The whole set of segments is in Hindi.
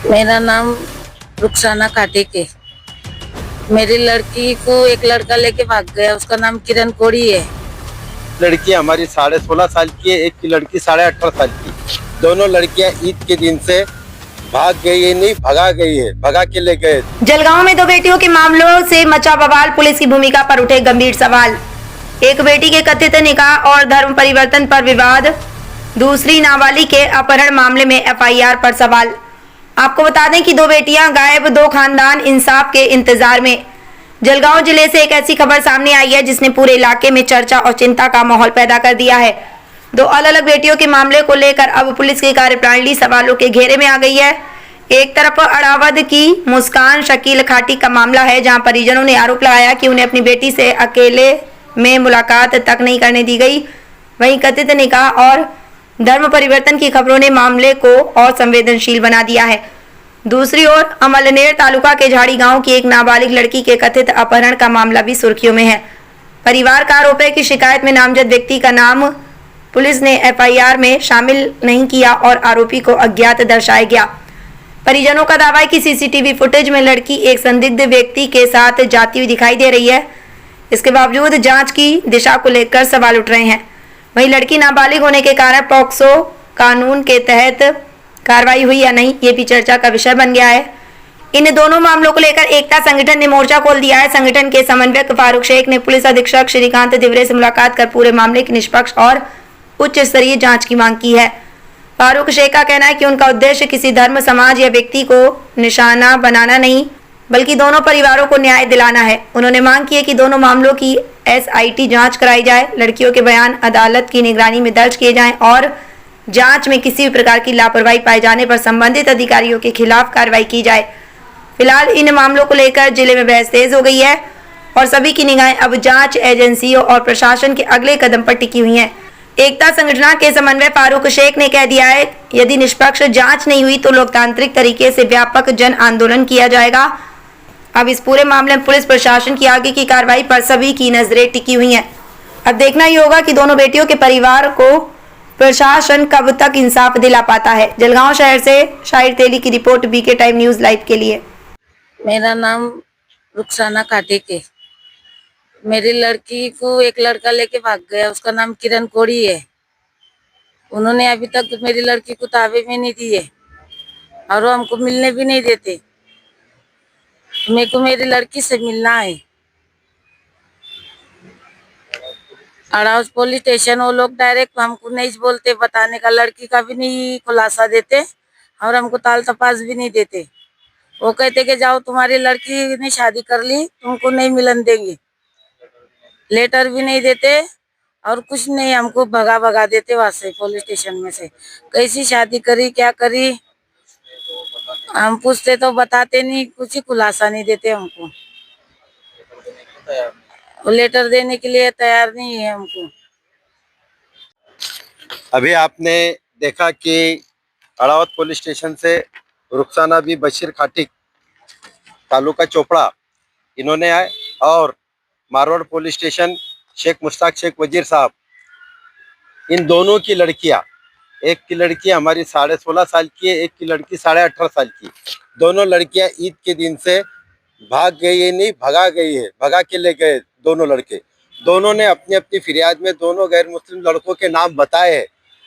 मेरा नाम रुखसाना खाटिक है। मेरी लड़की को एक लड़का लेके भाग गया, उसका नाम किरण कोड़ी है। लड़की हमारी 16.5 साल की है, एक की लड़की 18.5 साल की। दोनों लड़कियां ईद के दिन से भाग गई है, नहीं भगा गई है, भगा के ले गए। जलगांव में दो बेटियों के मामलों से मचा बवाल, पुलिस की भूमिका पर उठे गंभीर सवाल। एक बेटी के कथित निकाह और धर्म परिवर्तन पर विवाद, दूसरी नाबालिग के अपहरण मामले में एफआईआर पर सवाल। आपको बता दें कि दो बेटियां गायब, दो खानदान इंसाफ के इंतजार में। जलगांव जिले से एक ऐसी खबर सामने आई है जिसने पूरे इलाके में चर्चा और चिंता का माहौल पैदा कर दिया है। दो अलग अलग बेटियों के मामले को लेकर अब पुलिस की कार्यप्रणाली सवालों के घेरे में आ गई है। एक तरफ अड़ावद की मुस्कान शकील खाटी का मामला है, जहां परिजनों ने आरोप लगाया कि उन्हें अपनी बेटी से अकेले में मुलाकात तक नहीं करने दी गई। वहीं कथित निकाह और धर्म परिवर्तन की खबरों ने मामले को और संवेदनशील बना दिया है। दूसरी ओर अमलनेर तालुका के झाड़ी गांव की एक नाबालिग लड़की के कथित अपहरण का मामला भी सुर्खियों में है। परिवार का आरोप है कि शिकायत में नामजद व्यक्ति का नाम पुलिस ने एफआईआर में शामिल नहीं किया और आरोपी को अज्ञात दर्शाया गया। परिजनों का दावा है कि सीसीटीवी फुटेज में लड़की एक संदिग्ध व्यक्ति के साथ जाती हुई दिखाई दे रही है। इसके बावजूद जांच की दिशा को लेकर सवाल उठ रहे हैं। वहीं लड़की नाबालिग होने के कारण पॉक्सो कानून के तहत कार्रवाई हुई या नहीं, ये भी चर्चा का विषय बन गया है। इन दोनों मामलों को लेकर एकता संगठन ने मोर्चा खोल दिया है। संगठन के समन्वयक फारूक शेख ने पुलिस अधीक्षक श्रीकांत दिवरे से मुलाकात कर पूरे मामले की निष्पक्ष और उच्च स्तरीय जांच की मांग की है। फारूक शेख का कहना है कि उनका उद्देश्य किसी धर्म, समाज या व्यक्ति को निशाना बनाना नहीं, बल्कि दोनों परिवारों को न्याय दिलाना है। उन्होंने मांग की है कि दोनों मामलों की एसआईटी जांच कराई जाए, लड़कियों के बयान अदालत की निगरानी में दर्ज किए जाएं और जांच में किसी भी प्रकार की लापरवाही पाए जाने पर संबंधित अधिकारियों के खिलाफ कार्रवाई की जाए। फिलहाल इन मामलों को लेकर जिले में बहस तेज हो गई है और सभी की निगाहें अब जांच एजेंसियों और प्रशासन के अगले कदम पर टिकी हुई हैं। एकता संगठन के समन्वय फारूक शेख ने कह दिया है, यदि निष्पक्ष जांच नहीं हुई तो लोकतांत्रिक तरीके से व्यापक जन आंदोलन किया जाएगा। अब इस पूरे मामले में पुलिस प्रशासन की आगे की कार्रवाई पर सभी की नजरें टिकी हुई हैं। अब देखना ही होगा कि दोनों बेटियों के परिवार को प्रशासन कब तक इंसाफ दिला पाता है। जलगांव शहर से शाहिर तेली की report, BK time news live के लिए। मेरा नाम रुखसाना खाटिक है। मेरी लड़की को एक लड़का लेके भाग गया, उसका नाम किरण कोड़ी है। उन्होंने अभी तक मेरी लड़की को ताबे में नहीं दिए और वो हमको मिलने भी नहीं देते। मेरे को मेरी लड़की से मिलना है। अड़ाउस पुलिस स्टेशन वो लोग डायरेक्ट हमको नहीं बोलते, बताने का लड़की का भी नहीं खुलासा देते और हमको ताल तपास भी नहीं देते। वो कहते कि जाओ, तुम्हारी लड़की ने शादी कर ली, तुमको नहीं मिलन देंगे। लेटर भी नहीं देते और कुछ नहीं, हमको भगा भगा देते वहां से, पुलिस स्टेशन में से। कैसी शादी करी, क्या करी, हम पूछते तो बताते नहीं, कुछ ही खुलासा नहीं देते हमको। लेटर देने के लिए तैयार नहीं है हमको। अभी आपने देखा कि अड़ावत पुलिस स्टेशन से रुखसाना बी बशीर खाटिक, तालुका चोपड़ा, इन्होंने आए और मारवाड़ पुलिस स्टेशन शेख मुश्ताक शेख वजीर साहब, इन दोनों की लड़कियां, एक की लड़की हमारी 16.5 साल की है, एक की लड़की 18.5 साल की। दोनों लड़कियां ईद के दिन से भाग गई है, नहीं भगा गई है, भगा के ले गए दोनों लड़के। दोनों ने अपनी अपनी फिरियाद में दोनों गैर मुस्लिम लड़कों के नाम बताए हैं,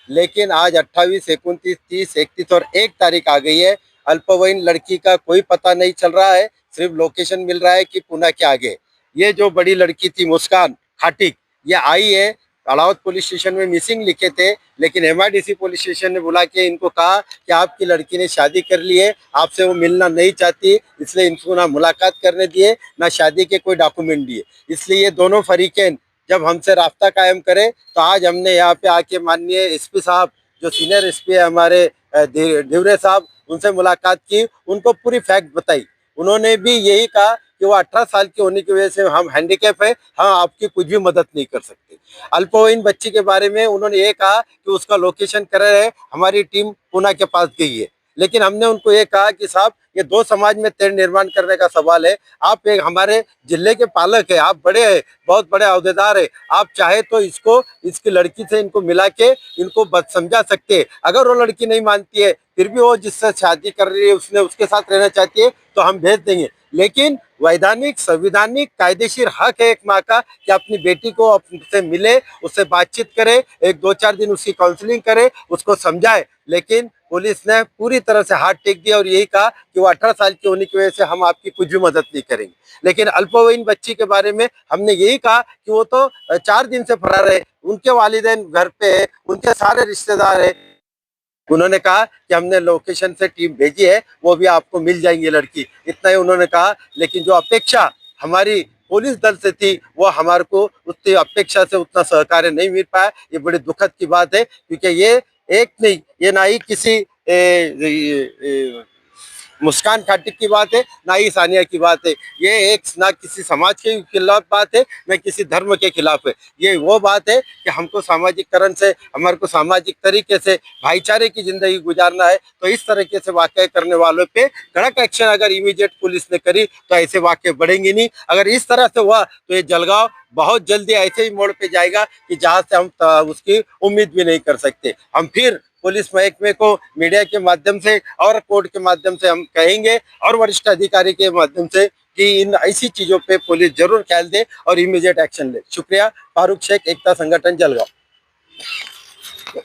लेकिन आज 28, 29, 30, 31 और 1 तारीख आ गई है। अल्पवयीन लड़की का कोई पता नहीं चल रहा है, सिर्फ लोकेशन मिल रहा है कि पुणे के आगे। ये जो बड़ी लड़की थी मुस्कान खाटिक, ये आई है, अड़ावत पुलिस स्टेशन में मिसिंग लिखे थे, लेकिन एमआईडीसी पुलिस स्टेशन ने बुला के इनको कहा कि आपकी लड़की ने शादी कर ली है, आपसे वो मिलना नहीं चाहती, इसलिए इनको ना मुलाकात करने दिए, ना शादी के कोई डॉक्यूमेंट दिए। इसलिए ये दोनों फरीकें जब हमसे राब्ता कायम करे, तो आज हमने यहाँ पे आके माननीय एसपी साहब, जो सीनियर एसपी है हमारे दिवरे साहब, उनसे मुलाकात की, उनको पूरी फैक्ट बताई। उन्होंने भी यही कहा कि वो 18 साल की होने की वजह से हम हैंडीकैप है, हम आपकी कुछ भी मदद नहीं कर सकते। अल्पवयीन बच्ची के बारे में उन्होंने ये कहा कि उसका लोकेशन कर रहे हैं, हमारी टीम पुणे के पास गई है। लेकिन हमने उनको ये कहा कि साहब ये दो समाज में तेढ़ निर्माण करने का सवाल है। आप एक हमारे जिले के पालक है, आप बड़े हैं, बहुत बड़े अहदेदार है, आप चाहे तो इसको इसकी लड़की से इनको मिला के इनको समझा सकते हैं। अगर वो लड़की नहीं मानती है फिर भी वो जिससे शादी कर रही है उसने उसके साथ रहना चाहती है तो हम भेज देंगे, लेकिन वैधानिक संविधानिक कायदेशीर हक है एक माँ का कि अपनी बेटी को उससे मिले, उससे बातचीत करे, एक 2-4 दिन उसकी काउंसलिंग करे, उसको समझाए। लेकिन पुलिस ने पूरी तरह से हाथ टेक दिया और यही कहा कि वो 18 साल की होने की वजह से हम आपकी कुछ भी मदद नहीं करेंगे। लेकिन अल्पवयीन बच्ची के बारे में हमने यही कहा कि वो तो 4 दिन से फरार है, उनके वालिदैन घर पे है, उनके सारे रिश्तेदार है। उन्होंने कहा कि हमने लोकेशन से टीम भेजी है, वो भी आपको मिल जाएंगी लड़की, इतना ही उन्होंने कहा। लेकिन जो अपेक्षा हमारी पुलिस दल से थी वो हमारे को उतनी अपेक्षा से उतना सहकार्य नहीं मिल पाया। ये बड़ी दुखद की बात है, क्योंकि ये एक नहीं, ये ना ही किसी मुस्कान खाटिक की बात है, ना ही सानिया की बात है। ये एक ना किसी समाज के खिलाफ बात है, ना किसी धर्म के खिलाफ है। ये वो बात है कि हमको सामाजिककरण से, हमारे को सामाजिक तरीके से भाईचारे की जिंदगी गुजारना है। तो इस तरीके से वाकये करने वालों पे कड़क एक्शन अगर इमीडिएट पुलिस ने करी तो ऐसे वाकये बढ़ेंगे नहीं। अगर इस तरह से हुआ तो ये जलगांव बहुत जल्दी ऐसे ही मोड़ पे जाएगा कि जहां से हम उसकी उम्मीद भी नहीं कर सकते। हम फिर पुलिस महकमे को मीडिया के माध्यम से और कोर्ट के माध्यम से हम कहेंगे और वरिष्ठ अधिकारी के माध्यम से कि इन ऐसी चीजों पे पुलिस जरूर ख्याल दे और इमीडिएट एक्शन ले। शुक्रिया। फारूक शेख, एकता संगठन, जलगांव।